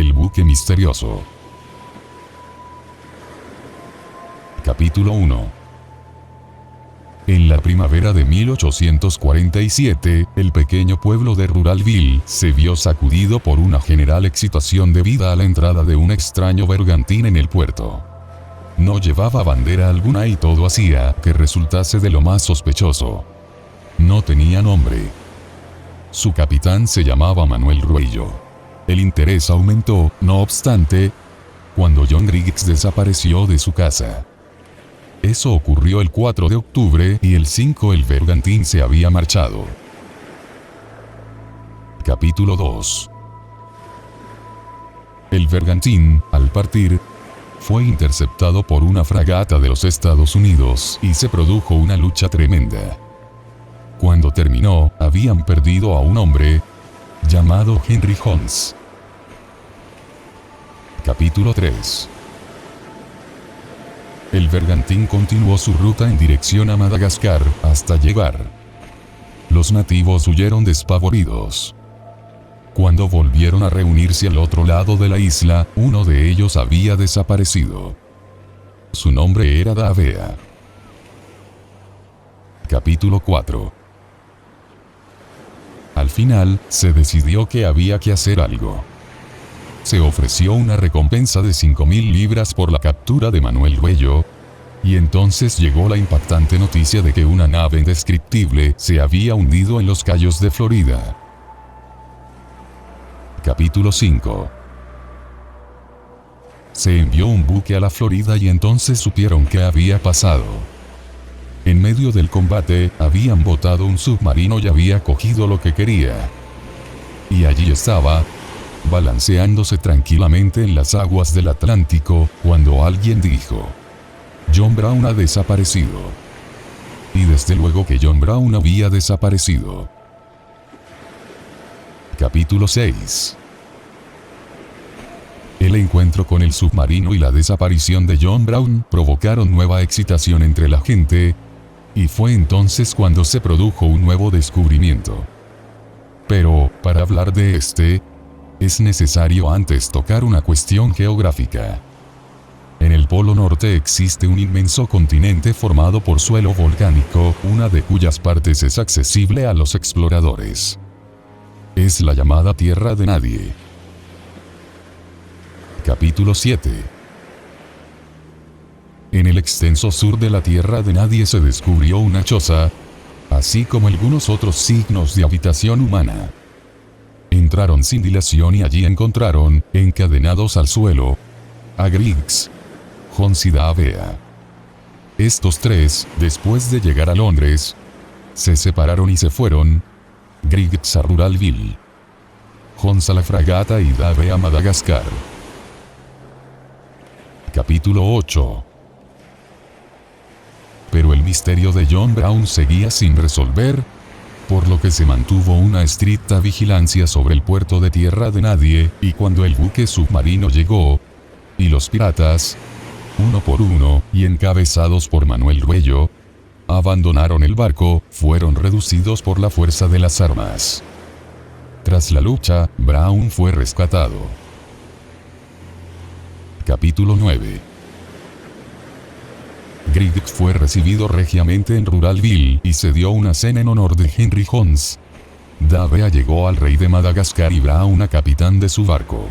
El buque misterioso. Capítulo 1. En la primavera de 1847, el pequeño pueblo de Ruralville se vio sacudido por una general excitación debida a la entrada de un extraño bergantín en el puerto. No llevaba bandera alguna y todo hacía que resultase de lo más sospechoso. No tenía nombre. Su capitán se llamaba Manuel Ruello. El interés aumentó, no obstante, cuando John Griggs desapareció de su casa. Eso ocurrió el 4 de octubre y el 5 el bergantín se había marchado. Capítulo 2. El bergantín, al partir, fue interceptado por una fragata de los Estados Unidos y se produjo una lucha tremenda. Cuando terminó, habían perdido a un hombre llamado Henry Holmes. Capítulo 3. El bergantín continuó su ruta en dirección a Madagascar, hasta llegar. Los nativos huyeron despavoridos. Cuando volvieron a reunirse al otro lado de la isla, uno de ellos había desaparecido. Su nombre era Davea. Capítulo 4. Al final, se decidió que había que hacer algo. Se ofreció una recompensa de 5.000 libras por la captura de Manuel Ruello, y entonces llegó la impactante noticia de que una nave indescriptible se había hundido en los Cayos de Florida. Capítulo 5. Se envió un buque a la Florida y entonces supieron qué había pasado. En medio del combate, habían botado un submarino y había cogido lo que quería. Y allí estaba, balanceándose tranquilamente en las aguas del Atlántico, cuando alguien dijo: John Brown ha desaparecido. Y desde luego que John Brown había desaparecido. Capítulo 6. El encuentro con el submarino y la desaparición de John Brown provocaron nueva excitación entre la gente, y fue entonces cuando se produjo un nuevo descubrimiento. Pero, para hablar de este, es necesario antes tocar una cuestión geográfica. En el Polo Norte existe un inmenso continente formado por suelo volcánico, una de cuyas partes es accesible a los exploradores. Es la llamada Tierra de Nadie. Capítulo 7. En el extenso sur de la Tierra de Nadie se descubrió una choza, así como algunos otros signos de habitación humana. Entraron sin dilación y allí encontraron, encadenados al suelo, a Griggs, Holmes y Davea. Estos tres, después de llegar a Londres, se separaron y se fueron, Griggs a Ruralville, Holmes a la fragata y Davea a Madagascar. Capítulo 8. Pero el misterio de John Brown seguía sin resolver, por lo que se mantuvo una estricta vigilancia sobre el puerto de Tierra de Nadie, y cuando el buque submarino llegó, y los piratas, uno por uno, y encabezados por Manuel Ruello, abandonaron el barco, fueron reducidos por la fuerza de las armas. Tras la lucha, Brown fue rescatado. Capítulo 9. Griggs fue recibido regiamente en Ruralville y se dio una cena en honor de Henry Holmes. Davea llegó al rey de Madagascar y Brown a capitán de su barco.